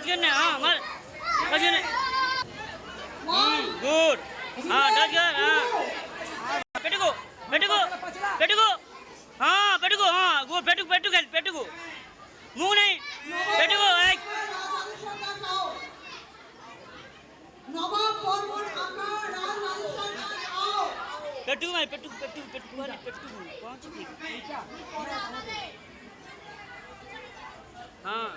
करने हाँ मार टच करने गुड हाँ टच कर हाँ पेटुको पेटुको पेटुको हाँ पेटुको हाँ गुड पेटुको पेटुको खेल पेटुको मुंह नहीं पेटुको एक पेटुको भाई पेटुको पेटुको पेटुको वाली पेटुको कौन सी थी हाँ